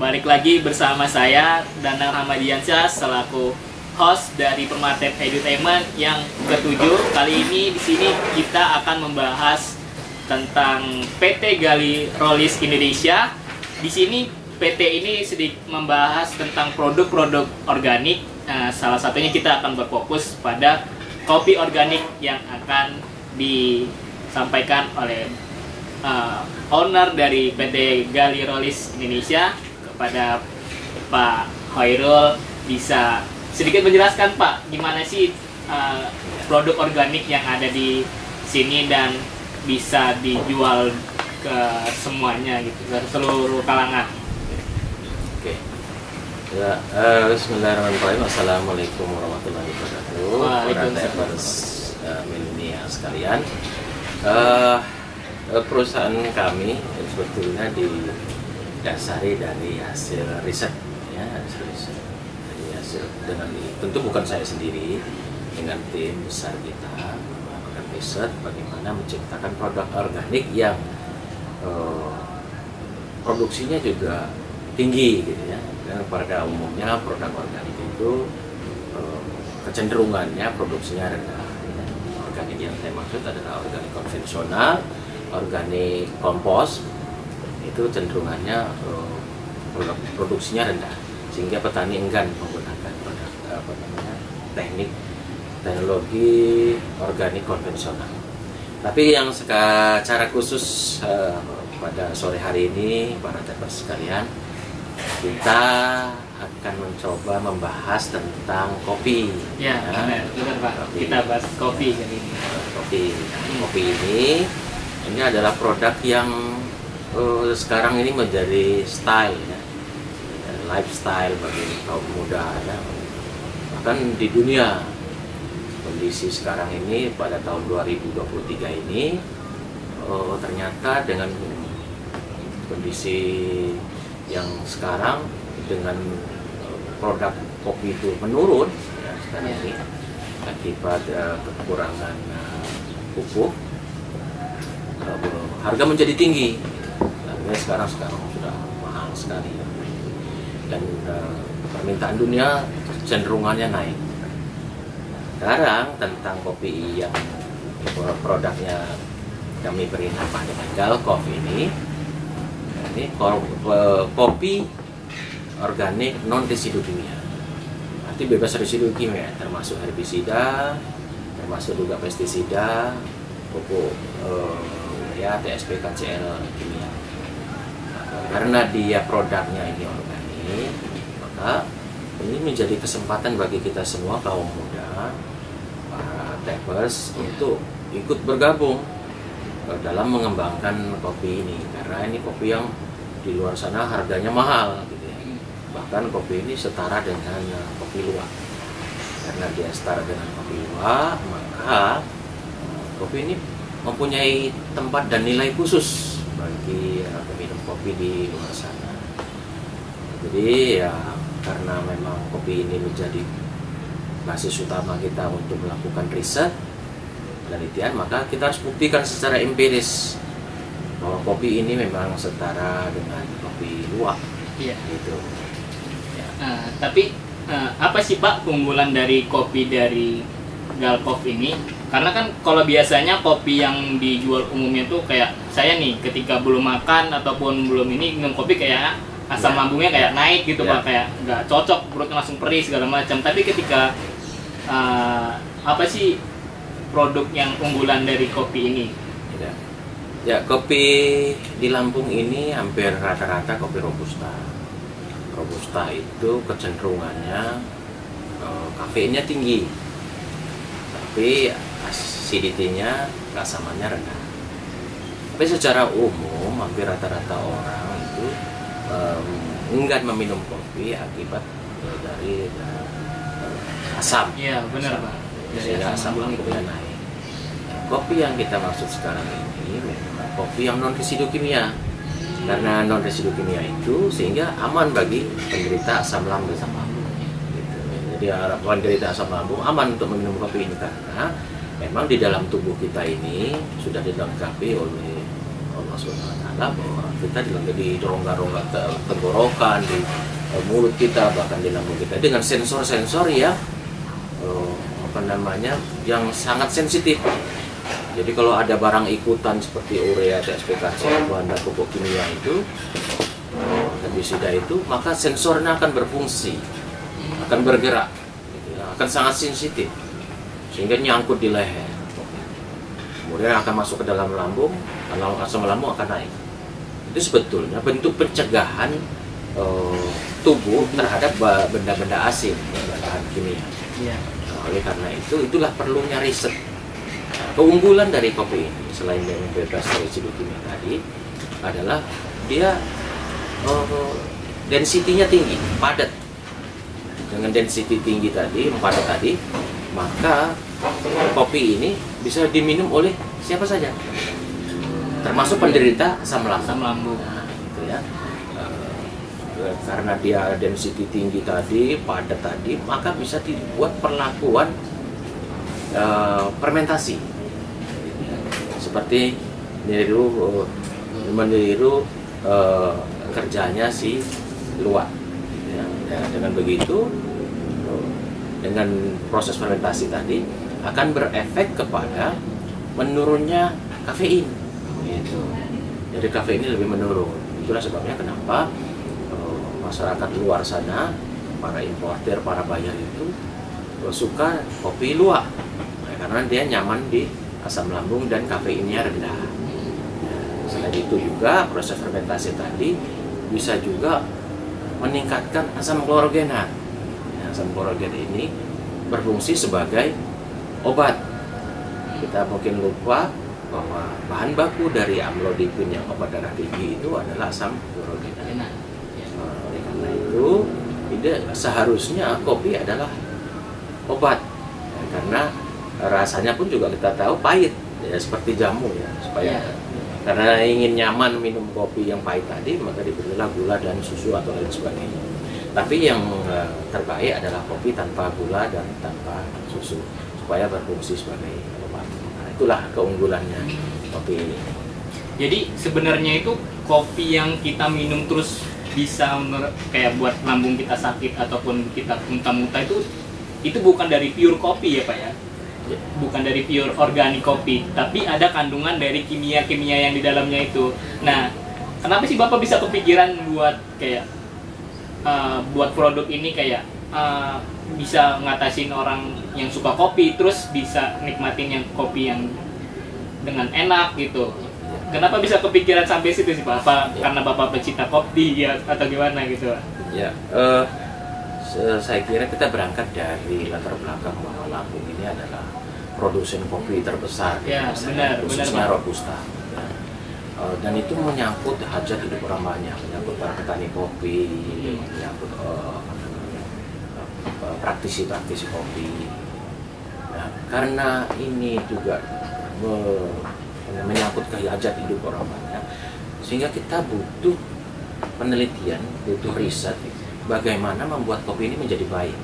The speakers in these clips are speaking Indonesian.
balik lagi bersama saya Danang Rahmadiansyah selaku host dari Permatep Edutainment yang ketujuh. Kali ini di sini kita akan membahas tentang PT Gali Rolis Indonesia. Di sini PT ini sedikit membahas tentang produk-produk organik. Salah satunya kita akan berfokus pada kopi organik yang akan disampaikan oleh owner dari PT Gali Rolis Indonesia. Kepada Pak Khairul, bisa sedikit menjelaskan Pak gimana sih produk organik yang ada di sini dan bisa dijual ke semuanya gitu, ke seluruh kalangan. Oke. Ya, bismillahirrahmanirrahim. Assalamualaikum warahmatullahi wabarakatuh. Waalaikumsalam. Milenial sekalian. Perusahaan kami sebetulnya didasari dari hasil riset, ya, hasil riset. Dari hasil dengan tentu bukan saya sendiri, dengan tim besar kita melakukan riset bagaimana menciptakan produk organik yang produksinya juga tinggi, gitu ya. Dan pada umumnya produk organik itu kecenderungannya produksinya rendah. Organik yang saya maksud adalah organik konvensional, organik kompos, itu cenderungannya produksinya rendah, sehingga petani enggan menggunakan produk teknik teknologi organik konvensional. Tapi yang secara khusus pada sore hari ini para tepers sekalian, kita akan mencoba membahas tentang kopi. Ya, benar Pak. Kopi. Kita bahas kopi kali ini. Kopi ini adalah produk yang sekarang ini menjadi style, ya, lifestyle bagi kaum muda, ya. Bahkan di dunia kondisi sekarang ini pada tahun 2023 ini ternyata dengan kondisi yang sekarang dengan produk kopi itu menurun, ya, sekarang ini akibat kekurangan pupuk, harga menjadi tinggi. Harganya sekarang sudah mahal sekali, ya. Dan permintaan dunia cenderungannya naik. Sekarang tentang kopi yang produknya kami beri nama dengan Galkov ini kopi organik non residu kimia, arti bebas residu kimia, termasuk herbisida, termasuk juga pestisida, pupuk ya TSP KCL kimia. Karena dia produknya ini organik, maka ini menjadi kesempatan bagi kita semua kaum muda, para tapers, untuk ikut bergabung dalam mengembangkan kopi ini, karena ini kopi yang di luar sana harganya mahal, gitu ya. Bahkan kopi ini setara dengan kopi luwak. Karena dia setara dengan kopi luwak, maka kopi ini mempunyai tempat dan nilai khusus bagi peminum kopi di luar sana. Jadi ya, karena memang kopi ini menjadi basis utama kita untuk melakukan riset, penelitian, maka kita harus buktikan secara empiris bahwa kopi ini memang setara dengan kopi luwak. Iya. Gitu. Ya. Tapi apa sih Pak keunggulan dari kopi dari Galkov ini? Karena kan kalau biasanya kopi yang dijual umumnya tuh kayak saya nih, ketika belum makan ataupun belum ini minum kopi kayak asam lambungnya kayak naik gitu Pak, kayak nggak cocok, perutnya langsung perih segala macam. Tapi ketika apa sih produk yang unggulan dari kopi ini? Ya, kopi di Lampung ini hampir rata-rata kopi robusta. Robusta itu kecenderungannya kafeinnya tinggi, tapi acidity-nya, keasamannya rendah. Tapi secara umum hampir rata-rata orang itu enggan meminum kopi akibat dari asam. Iya, benar Pak. Sehingga asam lambungnya naik. Kopi yang kita maksud sekarang ini memang kopi yang non residu kimia. Karena non residu kimia itu sehingga aman bagi penderita asam lambung. Gitu. Jadi penderita asam lambung aman untuk meminum kopi ini, karena memang di dalam tubuh kita ini sudah dilengkapi oleh Allah Subhanahu wa Ta'ala, bahwa kita di rongga-rongga tenggorokan, di mulut kita, bahkan di lambung kita dengan sensor-sensor yang yang sangat sensitif. Jadi kalau ada barang ikutan seperti urea, TSPKC, bahan baku pupuk kimia itu, herbisida itu, maka sensornya akan berfungsi, akan bergerak, gitu ya, akan sangat sensitif, sehingga nyangkut di leher. Kemudian akan masuk ke dalam lambung, asam lambung akan naik. Itu sebetulnya bentuk pencegahan tubuh terhadap benda-benda asing, bahan kimia. Ya. Nah, oleh karena itu, itulah perlunya riset. Nah, keunggulan dari kopi ini, selain yang bebas residu kimia tadi, adalah dia density-nya tinggi, padat. Dengan density tinggi tadi, padat tadi, maka kopi ini bisa diminum oleh siapa saja, termasuk penderita asam lambung. Nah, gitu ya. Karena dia density tinggi tadi, padat tadi, maka bisa dibuat perlakuan fermentasi, seperti meniru kerjanya si luwak. Ya, dengan begitu, dengan proses fermentasi tadi akan berefek kepada menurunnya kafein. Gitu. Jadi kafein ini lebih menurun. Itulah sebabnya kenapa masyarakat luar sana, para importer, para buyer itu suka kopi luwak, karena dia nyaman di asam lambung dan kafeinnya rendah. Selain itu juga proses fermentasi tadi bisa juga meningkatkan asam klorogenat. Asam klorogen ini berfungsi sebagai obat. Kita mungkin lupa bahwa bahan baku dari amlodipin yang obat darah tinggi itu adalah asam klorogenat. Oleh karena itu, seharusnya kopi adalah obat, karena rasanya pun juga kita tahu pahit, ya, seperti jamu ya, supaya karena ingin nyaman minum kopi yang pahit tadi, maka diberilah gula dan susu atau lain sebagainya. Tapi yang terbaik adalah kopi tanpa gula dan tanpa susu, supaya berfungsi sebagai obat. Nah, itulah keunggulannya kopi ini. Jadi sebenarnya itu kopi yang kita minum terus bisa kayak buat lambung kita sakit ataupun kita muntah-muntah itu bukan dari pure kopi ya Pak ya? Bukan dari pure organik kopi, tapi ada kandungan dari kimia-kimia yang di dalamnya itu. Nah, kenapa sih Bapak bisa kepikiran buat kayak buat produk ini kayak bisa ngatasin orang yang suka kopi terus bisa nikmatin yang kopi yang dengan enak gitu? Kenapa bisa kepikiran sampai situ sih Pak? Apa karena Bapak pecinta kopi ya atau gimana gitu? Ya, saya kira kita berangkat dari latar belakang bahwa Lampung ini adalah produsen kopi terbesar di Indonesia, khususnya Robusta. Dan itu menyangkut hajat hidup orang banyak, menyangkut para petani kopi, menyangkut praktisi-praktisi kopi. Nah, karena ini juga menyangkut hajat hidup orang banyak, sehingga kita butuh penelitian, butuh riset bagaimana membuat kopi ini menjadi baik.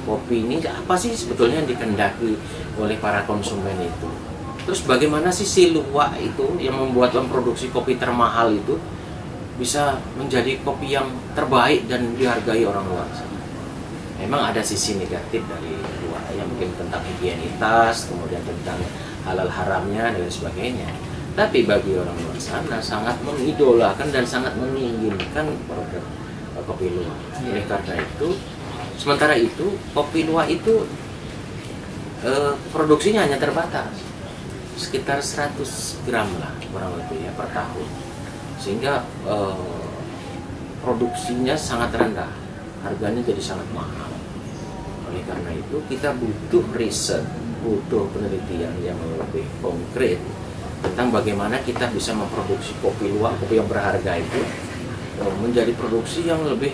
Kopi ini apa sih sebetulnya yang dikehendaki oleh para konsumen itu? Terus bagaimana sih si luwak itu yang memproduksi kopi termahal itu bisa menjadi kopi yang terbaik dan dihargai orang luar sana? Memang ada sisi negatif dari luwak yang mungkin tentang higienitas, kemudian tentang halal haramnya dan sebagainya. Tapi bagi orang luar sana sangat mengidolakan dan sangat menginginkan produk kopi luwak. Oleh karena itu, sementara itu kopi luwak itu produksinya hanya terbatas, sekitar 100 gram lah kurang lebih ya per tahun, sehingga produksinya sangat rendah, harganya jadi sangat mahal. Oleh karena itu kita butuh riset, butuh penelitian yang lebih konkret tentang bagaimana kita bisa memproduksi kopi luwak, kopi yang berharga itu menjadi produksi yang lebih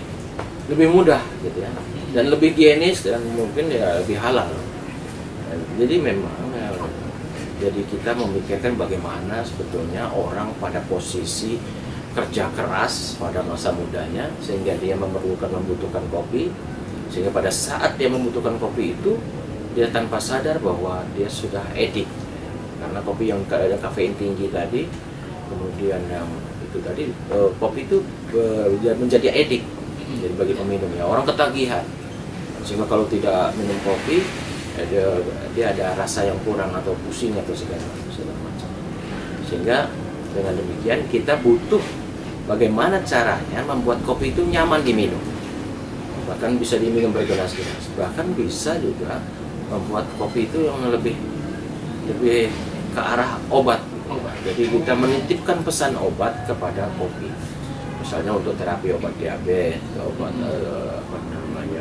mudah gitu ya, dan lebih higienis dan mungkin ya lebih halal. Jadi memang jadi kita memikirkan bagaimana sebetulnya orang pada posisi kerja keras pada masa mudanya sehingga dia membutuhkan kopi, sehingga pada saat dia membutuhkan kopi itu dia tanpa sadar bahwa dia sudah edik, karena kopi yang kafein tinggi tadi kemudian yang itu tadi kopi itu menjadi edik, jadi bagi peminum ya orang ketagihan, sehingga kalau tidak minum kopi dia ada rasa yang kurang atau pusing atau segala macam. Sehingga dengan demikian kita butuh bagaimana caranya membuat kopi itu nyaman diminum, bahkan bisa diminum bergelas-gelas, bahkan bisa juga membuat kopi itu yang lebih ke arah obat. Jadi kita menitipkan pesan obat kepada kopi, misalnya untuk terapi obat diabetes, obat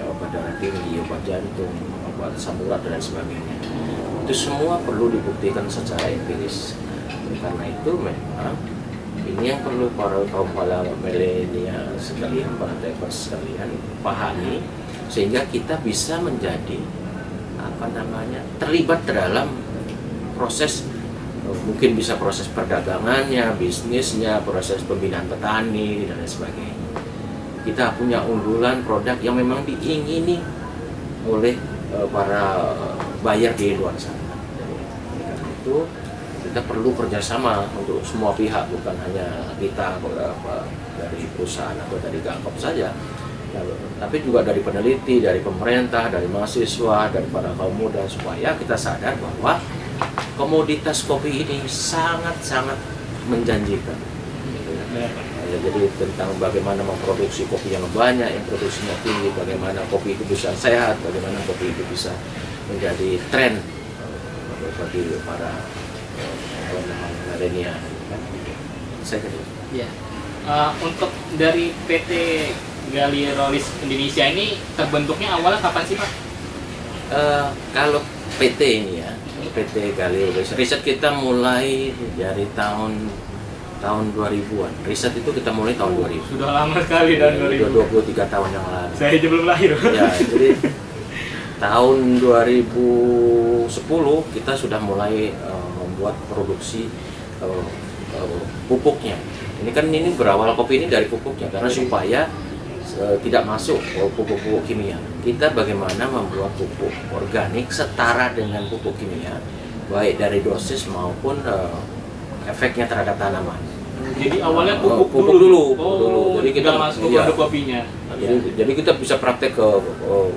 obat darah tinggi, obat jantung, obat asam urat dan sebagainya. Itu semua perlu dibuktikan secara empiris. Karena itu memang ini yang perlu para milenial sekalian, para tapers sekalian pahami, sehingga kita bisa menjadi terlibat dalam proses, mungkin bisa proses perdagangannya, bisnisnya, proses pembinaan petani dan lain sebagainya. Kita punya unggulan produk yang memang diingini oleh para buyer di luar sana. Karena itu kita perlu kerjasama untuk semua pihak, bukan hanya kita dari perusahaan atau dari Gakop saja, tapi juga dari peneliti, dari pemerintah, dari mahasiswa, dari para kaum muda, supaya kita sadar bahwa komoditas kopi ini sangat-sangat menjanjikan. Jadi tentang bagaimana memproduksi kopi yang banyak, yang produksinya tinggi, bagaimana kopi itu bisa sehat, bagaimana kopi itu bisa menjadi tren bagi para milenial. Saya kira. Ya. Untuk dari PT Galih Rolis Indonesia ini terbentuknya awalnya kapan sih Pak? Kalau PT ini ya, PT Galih Rolis, riset kita mulai dari tahun 2000-an. Riset itu kita mulai tahun 2000. Sudah lama sekali tahun 2000. 23 tahun yang lalu. Saya aja belum lahir. Ya, jadi tahun 2010 kita sudah mulai membuat produksi pupuknya. Ini kan berawal kopi ini dari pupuknya, karena supaya tidak masuk pupuk-pupuk kimia. Kita bagaimana membuat pupuk organik setara dengan pupuk kimia, baik dari dosis maupun efeknya terhadap tanaman. Jadi awalnya pupuk dulu. Jadi kita masuk ke kopinya. Jadi kita bisa praktek ke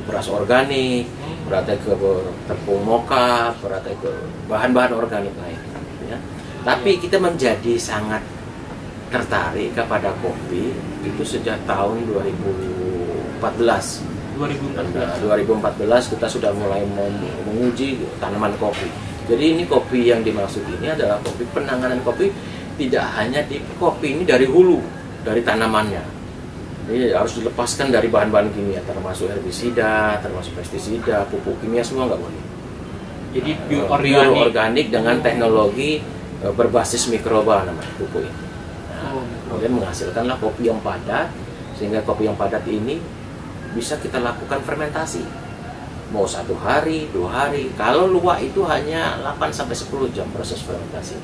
beras organik, praktek ke tepung moka, praktek ke bahan-bahan organik lain. Ya. Tapi kita menjadi sangat tertarik kepada kopi itu sejak tahun 2014. 2014 kita sudah mulai menguji tanaman kopi. Jadi ini kopi yang dimaksud ini adalah kopi, penanganan kopi tidak hanya di kopi ini dari hulu, dari tanamannya. Ini harus dilepaskan dari bahan-bahan kimia, termasuk herbisida, termasuk pestisida, pupuk kimia, semua nggak boleh. Jadi pure organik dengan teknologi berbasis mikroba namanya pupuk ini. Nah, kemudian menghasilkanlah kopi yang padat, sehingga kopi yang padat ini bisa kita lakukan fermentasi. Mau 1 hari, 2 hari. Kalau luwak itu hanya 8-10 jam proses fermentasi.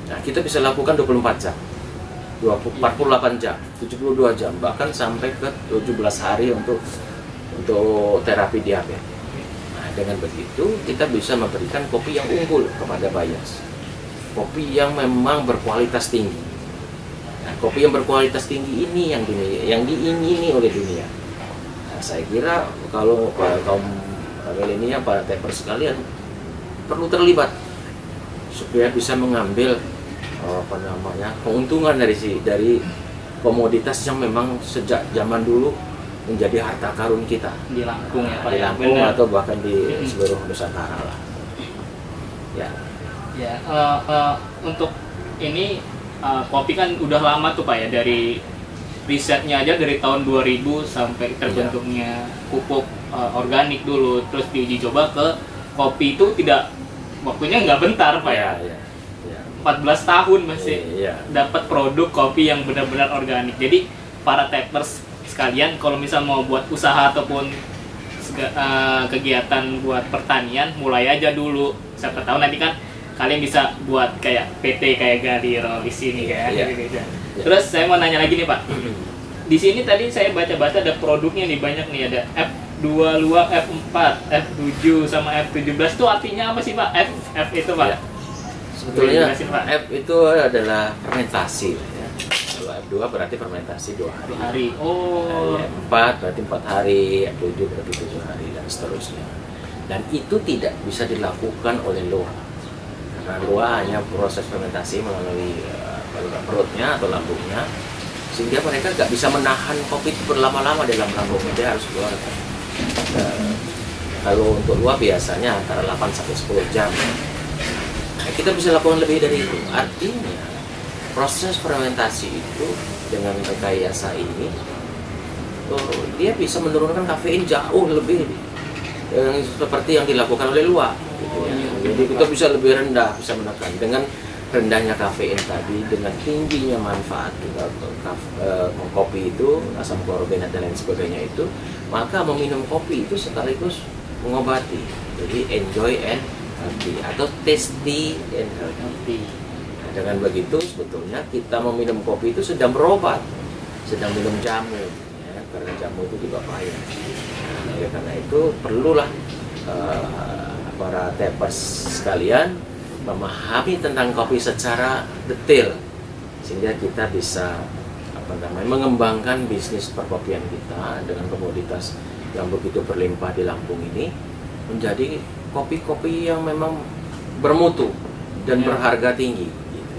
Nah, kita bisa lakukan 24 jam, 48 jam, 72 jam, bahkan sampai ke 17 hari untuk terapi diabetes. Nah, dengan begitu kita bisa memberikan kopi yang unggul kepada buyers. Kopi yang memang berkualitas tinggi. Nah, kopi yang berkualitas tinggi ini yang diingini oleh dunia. Nah, saya kira kalau kaum milenial, para tapers sekalian perlu terlibat supaya bisa mengambil keuntungan dari komoditas yang memang sejak zaman dulu menjadi harta karun kita di Lampung, ya, Pak, di Lampung atau bahkan di seluruh Nusantara lah. Ya. Ya, untuk ini kopi kan udah lama tuh Pak ya, dari risetnya aja dari tahun 2000 sampai terbentuknya pupuk organik dulu, terus diuji coba ke kopi itu tidak, waktunya nggak bentar Pak ya. 14 tahun masih dapat produk kopi yang benar-benar organik. Jadi para tapers sekalian kalau misal mau buat usaha ataupun kegiatan buat pertanian, mulai aja dulu. Siapa tahu nanti kan kalian bisa buat kayak PT kayak Galih Rolis ini kayak Indonesia. Terus saya mau nanya lagi nih Pak. Di sini tadi saya baca-baca ada produknya nih, banyak nih, ada F2 luwak, F4, F7 sama F17. Itu artinya apa sih Pak? F itu Pak? Sebetulnya Boleh dijelasin, Pak? F itu adalah fermentasi ya. Kalau F2 berarti fermentasi 2 hari. 2 hari. Oh. F4 berarti 4 hari, F7 berarti 7 hari dan seterusnya. Dan itu tidak bisa dilakukan oleh loa. Karena loa hanya proses fermentasi melalui perutnya atau lambungnya, sehingga mereka nggak bisa menahan kopi itu berlama-lama dalam lambungnya, dia harus keluarkan. Kalau untuk loa biasanya antara 8 sampai 10 jam. Nah, kita bisa lakukan lebih dari itu. Artinya proses fermentasi itu dengan rekayasa ini, dia bisa menurunkan kafein jauh lebih seperti yang dilakukan oleh luar. Gitu ya. Jadi kita bisa lebih rendah, bisa menekan dengan rendahnya kafein tadi, dengan tingginya manfaat kopi itu, asam klorogenat dan lain sebagainya itu, maka meminum kopi itu sekaligus mengobati. Jadi enjoy and healthy atau tasty and healthy. Nah, dengan begitu sebetulnya kita meminum kopi itu sedang berobat, sedang minum jamu, ya, karena jamu itu juga pahit. Nah, oleh karena itu perlulah para tapers sekalian memahami tentang kopi secara detail, sehingga kita bisa mengembangkan bisnis perkopian kita dengan komoditas yang begitu berlimpah di Lampung ini menjadi kopi-kopi yang memang bermutu dan berharga tinggi gitu.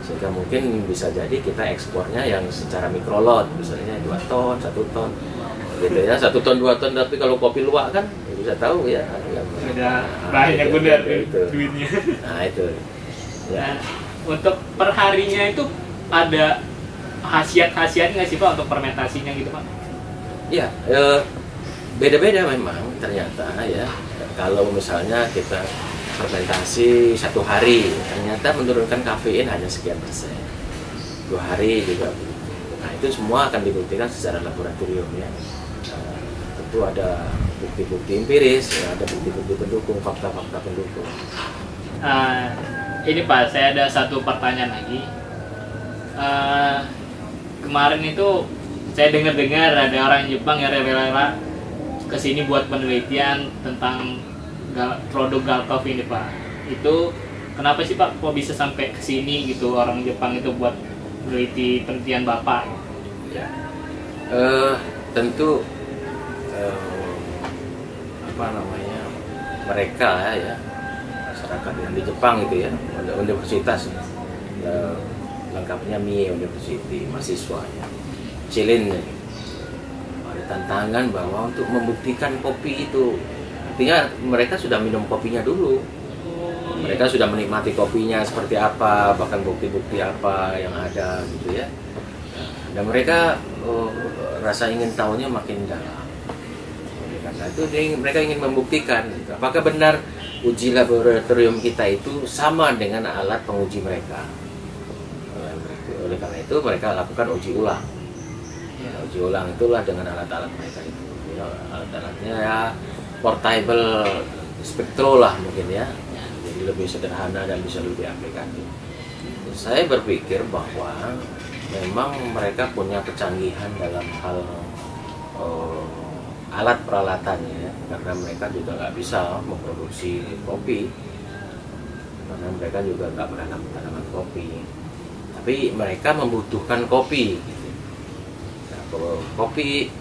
Sehingga mungkin bisa jadi kita ekspornya yang secara mikrolot, misalnya 2 ton, 1 ton gitu ya, 1 ton, 2 ton. Tapi kalau kopi luwak kan bisa tahu ya beda banyak benar duitnya. Nah itu ya. Nah, untuk perharinya itu ada khasiat-khasiat nggak sih Pak untuk fermentasinya gitu Pak? Ya, beda-beda memang ternyata ya. Kalau misalnya kita fermentasi 1 hari, ternyata menurunkan kafein hanya sekian persen. 2 hari juga begitu. Nah itu semua akan dibuktikan secara laboratorium ya. Tentu ada bukti-bukti empiris, ya, ada bukti-bukti pendukung, fakta-fakta pendukung. Ini Pak, saya ada satu pertanyaan lagi. Kemarin itu saya dengar-dengar ada orang Jepang yang rela-rela kesini buat penelitian tentang produk Galkov ini Pak. Itu kenapa sih Pak kok bisa sampai kesini gitu orang Jepang itu buat meneliti penelitian Bapak? Ya, tentu mereka ya masyarakat yang di Jepang itu ya, universitas lengkapnya Mie University, mahasiswanya Cilin ada tantangan bahwa untuk membuktikan kopi itu, artinya mereka sudah minum kopinya dulu, mereka sudah menikmati kopinya seperti apa, bahkan bukti-bukti apa yang ada gitu ya, dan mereka rasa ingin tahunya makin dalam. Karena itu mereka ingin membuktikan gitu, apakah benar uji laboratorium kita itu sama dengan alat penguji mereka. Oleh karena itu mereka lakukan uji ulang. Ya, uji ulang itulah dengan alat-alat mereka itu. Ya, alat-alatnya ya portable spektro lah mungkin ya. Jadi lebih sederhana dan bisa lebih aplikatif. Saya berpikir bahwa memang mereka punya kecanggihan dalam hal alat peralatannya, karena mereka juga nggak bisa memproduksi kopi, karena mereka juga nggak menanam tanaman kopi, tapi mereka membutuhkan kopi. Gitu. Nah, kalau kopi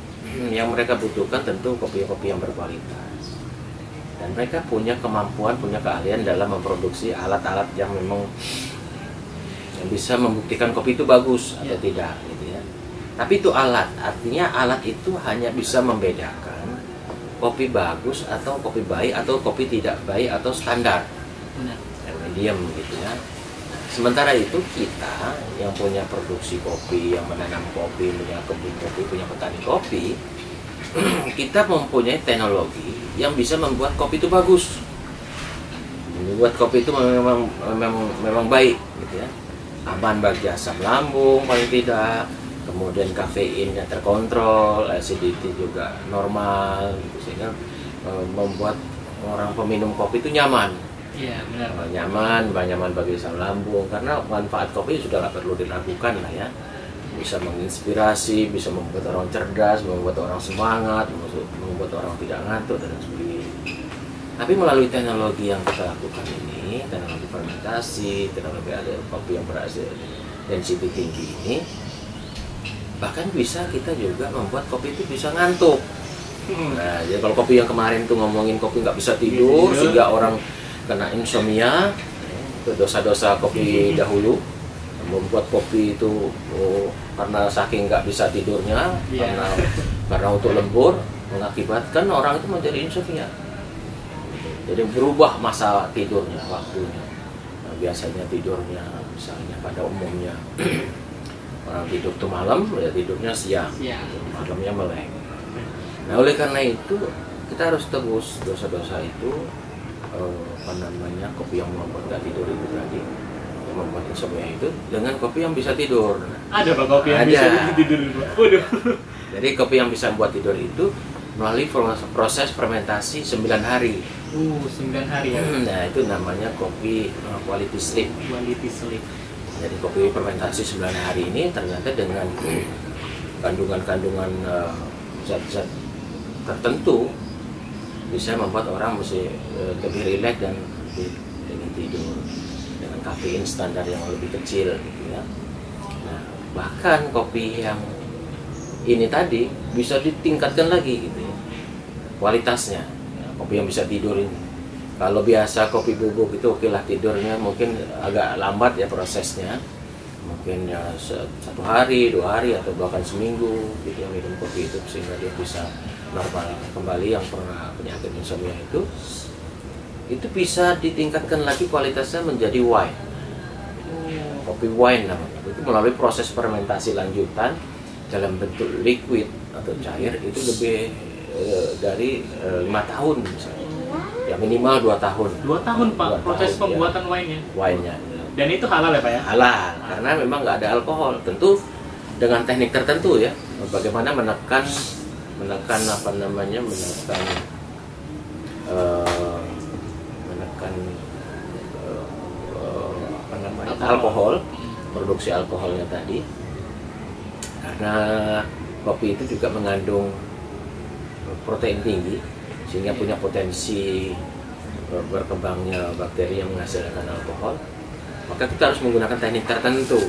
yang mereka butuhkan tentu kopi-kopi yang berkualitas, dan mereka punya kemampuan, punya keahlian dalam memproduksi alat-alat yang memang yang bisa membuktikan kopi itu bagus atau tidak. Gitu ya. Tapi itu alat, artinya alat itu hanya bisa membedakan kopi bagus atau kopi baik atau kopi tidak baik atau standar, medium gitu ya. Sementara itu kita yang punya produksi kopi, yang menanam kopi, punya kebun kopi, punya petani kopi, kita mempunyai teknologi yang bisa membuat kopi itu bagus, membuat kopi itu memang baik gitu ya, aman bagi asam lambung paling tidak. Kemudian kafeinnya terkontrol, acidity juga normal, gitu, sehingga membuat orang peminum kopi itu nyaman. Iya benar. Nyaman bagi asam lambung, karena manfaat kopi sudah nggak perlu diragukan lah ya. Bisa menginspirasi, bisa membuat orang cerdas, membuat orang semangat, membuat orang tidak ngantuk dan sebagainya. Tapi melalui teknologi yang kita lakukan ini, teknologi fermentasi, teknologi ada kopi yang berhasil density tinggi ini, bahkan bisa kita juga membuat kopi itu bisa ngantuk. Nah, jadi kalau kopi yang kemarin tuh ngomongin kopi nggak bisa tidur, sehingga orang kena insomnia, itu dosa-dosa kopi dahulu, membuat kopi itu karena saking nggak bisa tidurnya, karena untuk lembur, mengakibatkan orang itu menjadi insomnia. Jadi berubah masa tidurnya, waktunya. Nah, biasanya tidurnya, misalnya pada umumnya orang tidur tuh malam, ya tidurnya siang, malamnya melek. Nah, oleh karena itu kita harus tebus dosa-dosa itu, kopi yang membuat nggak tidur itu tadi, yang membuat insomnia itu, dengan kopi yang bisa tidur. Ada Pak kopi yang bisa tidur, Pak? Waduh. Jadi kopi yang bisa membuat tidur itu melalui proses fermentasi 9 hari. 9 hari ya. Nah, itu namanya kopi quality sleep. Quality sleep. Jadi kopi fermentasi 9 hari ini ternyata dengan kandungan-kandungan zat-zat tertentu bisa membuat orang mesti lebih rileks dan lebih tidur dengan kafein standar yang lebih kecil gitu ya. Nah, bahkan kopi yang ini tadi bisa ditingkatkan lagi gitu ya, kualitasnya. Kopi yang bisa tidur ini, kalau biasa kopi bubuk itu oke lah tidurnya mungkin agak lambat ya prosesnya, mungkin ya 1 hari, 2 hari atau bahkan seminggu gitu ya minum kopi itu sehingga dia bisa normal kembali. Yang pernah penyakit insomnia itu bisa ditingkatkan lagi kualitasnya menjadi wine, kopi wine namanya. Itu melalui proses fermentasi lanjutan dalam bentuk liquid atau cair itu lebih dari 5 tahun misalnya, ya minimal 2 tahun. 2 tahun Pak, proses pembuatan ya, wine-nya. Dan itu halal ya Pak ya? Halal, karena memang nggak ada alkohol. Tentu dengan teknik tertentu ya, bagaimana menekan alkohol, produksi alkoholnya tadi. Karena kopi itu juga mengandung protein tinggi sehingga punya potensi berkembangnya bakteri yang menghasilkan alkohol, maka kita harus menggunakan teknik tertentu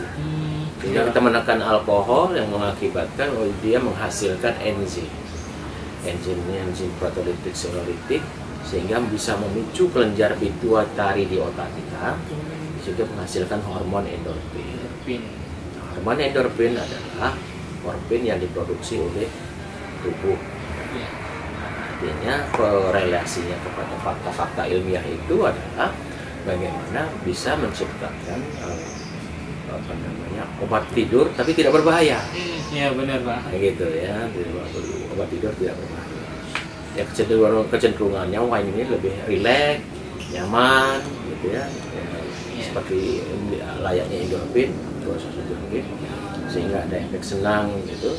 sehingga kita menekan alkohol yang mengakibatkan dia menghasilkan enzim protolitik senolitik sehingga bisa memicu kelenjar pituitari di otak kita sehingga menghasilkan hormon endorfin. Hormon endorfin adalah hormon yang diproduksi oleh tubuh. Artinya korelasinya kepada fakta-fakta ilmiah itu adalah bagaimana bisa menciptakan obat tidur tapi tidak berbahaya. Iya benar Pak. Gitu ya, obat tidur tidak berbahaya. Ya kecenderungannya wine ini lebih rileks, nyaman, gitu ya. Seperti layaknya endorfin, proses endorfin, sehingga ada efek senang gitu.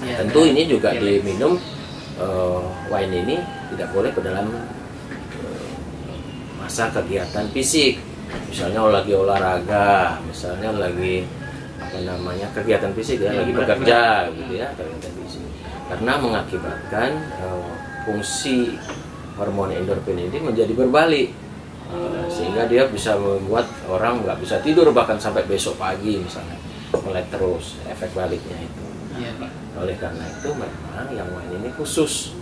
Tentu ini juga diminum. Wine ini tidak boleh ke dalam masa kegiatan fisik, misalnya lagi olahraga, misalnya lagi kegiatan fisik ya, lagi bekerja gitu ya, kegiatan fisik, karena mengakibatkan fungsi hormon endorfin ini menjadi berbalik, sehingga dia bisa membuat orang nggak bisa tidur bahkan sampai besok pagi misalnya, melek terus, efek baliknya itu. Oleh karena itu memang yang wine ini khusus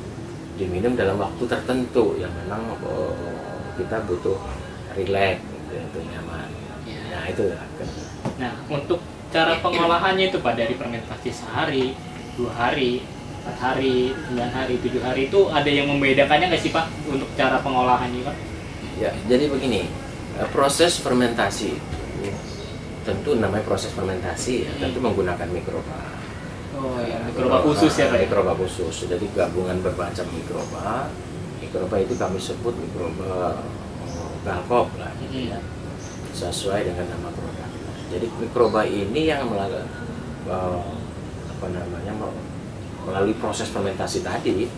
diminum dalam waktu tertentu yang memang kita butuh rileks, gitu, nyaman. Nah itu ya. Nah untuk cara pengolahannya itu Pak, dari fermentasi sehari, 2 hari, 4 hari, 9 hari, 7 hari itu ada yang membedakannya nggak sih Pak untuk cara pengolahannya Pak? Ya jadi begini, proses fermentasi tentu namanya proses fermentasi ya, tentu menggunakan mikroba. Mikroba khusus ya Pak? Mikroba khusus, jadi gabungan bermacam mikroba. Mikroba itu kami sebut mikroba Galkop lah, gitu ya, sesuai dengan nama produk. Jadi mikroba ini yang melalui proses fermentasi tadi.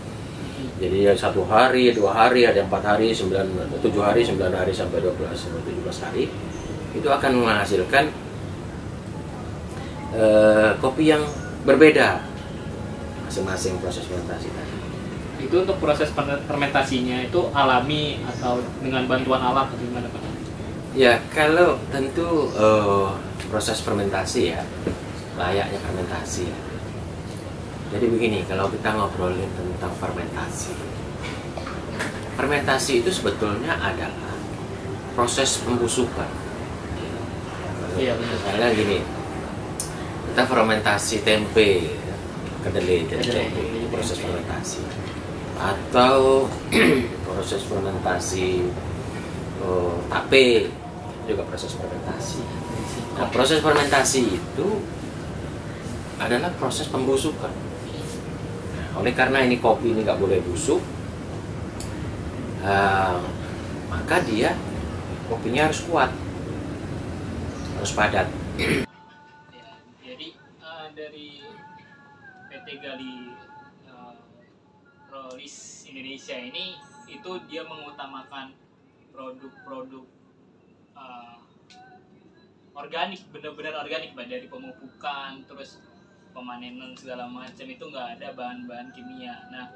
Jadi 1 hari, 2 hari, ada 4 hari, 7 hari, 9 hari sampai 12 sampai 17 hari itu akan menghasilkan kopi yang berbeda masing-masing proses fermentasi tadi. Itu untuk proses fermentasinya itu alami atau dengan bantuan alat atau gimana Pak? Ya, kalau tentu proses fermentasi ya, layaknya fermentasi ya. Jadi begini, kalau kita ngobrolin tentang fermentasi, fermentasi itu sebetulnya adalah proses pembusukan. Iya benar. Misalnya gini, kita fermentasi tempe, kedelai dan tempe, proses fermentasi. Atau proses fermentasi tape, juga proses fermentasi. Nah, proses fermentasi itu adalah proses pembusukan. Nah, oleh karena ini kopi ini nggak boleh busuk, maka dia kopinya harus kuat, harus padat. Ya, jadi dari PT Gali Rolis Indonesia ini itu dia mengutamakan produk-produk organik, benar-benar organik Pak, dari pemupukan terus pemanenan segala macam itu nggak ada bahan-bahan kimia. Nah,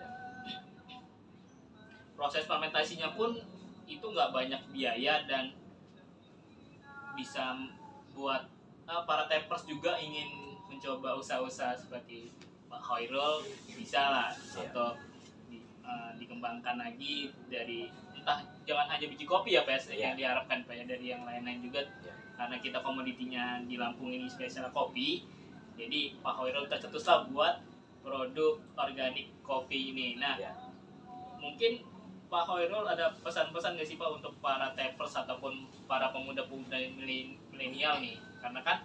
proses fermentasinya pun itu nggak banyak biaya dan bisa buat para tappers juga ingin mencoba usaha-usaha seperti Pak Khairul bisa lah, atau dikembangkan lagi dari entah jangan hanya biji kopi ya Pak yang diharapkan Pak ya, dari yang lain-lain juga karena kita komoditinya di Lampung ini spesial kopi, jadi Pak Khairul tercetuslah buat produk organik kopi ini. Nah mungkin Pak Khairul ada pesan-pesan nggak sih Pak untuk para tappers ataupun para pemuda-pemuda milenial nih, karena kan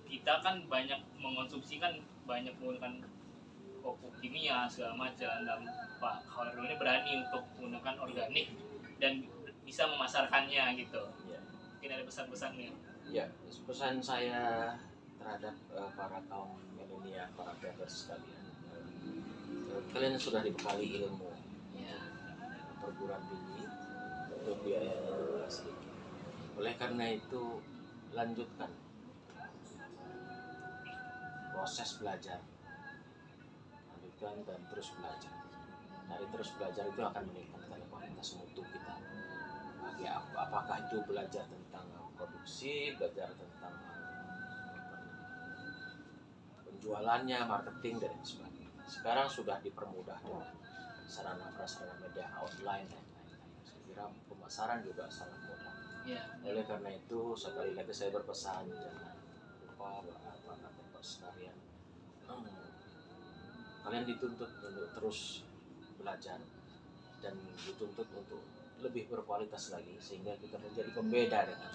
kita kan banyak mengonsumsi kan banyak menggunakan pupuk kimia segala macam, dan Pak Khairul ini berani untuk menggunakan organik dan bisa memasarkannya gitu. Mungkin ada pesan-pesan nih. Ya, pesan saya terhadap para kaum milenial, para tappers sekalian, kalian sudah dibekali ilmu perguruan tinggi untuk biayanya juga sedikit. Oleh karena itu lanjutkan proses belajar, lanjutkan dan terus belajar. Dari terus belajar itu akan meningkatkan kualitas mutu kita. Bagi apakah itu belajar tentang produksi, belajar tentang penjualannya, marketing dan sebagainya. Sekarang sudah dipermudah dengan sarana prasarana media online dan lain-lain. Saya kira pemasaran juga sangat mudah. Oleh karena itu sekali lagi saya berpesan, jangan lupa para tappers sekalian, kalian dituntut untuk terus belajar dan dituntut untuk lebih berkualitas lagi sehingga kita menjadi pembeda dengan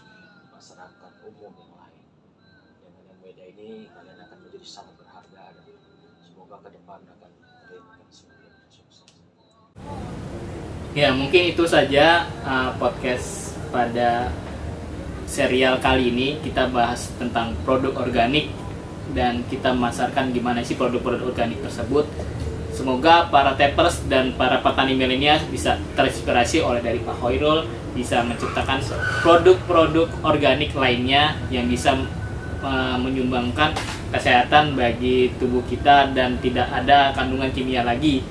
masyarakat umum yang lain. Dengan yang beda ini kalian akan menjadi sangat berharga dan semoga ke depan akan terlihat semakin sukses. Ya mungkin itu saja podcast pada serial kali ini. Kita bahas tentang produk organik dan kita memasarkan gimana sih produk-produk organik tersebut. Semoga para tappers dan para petani milenial bisa terinspirasi oleh dari Pak Khairul, bisa menciptakan produk-produk organik lainnya yang bisa menyumbangkan kesehatan bagi tubuh kita dan tidak ada kandungan kimia lagi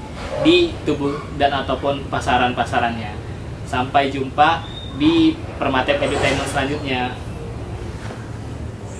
di tubuh dan ataupun pasaran-pasarannya. Sampai jumpa di Permatep Edutainment selanjutnya.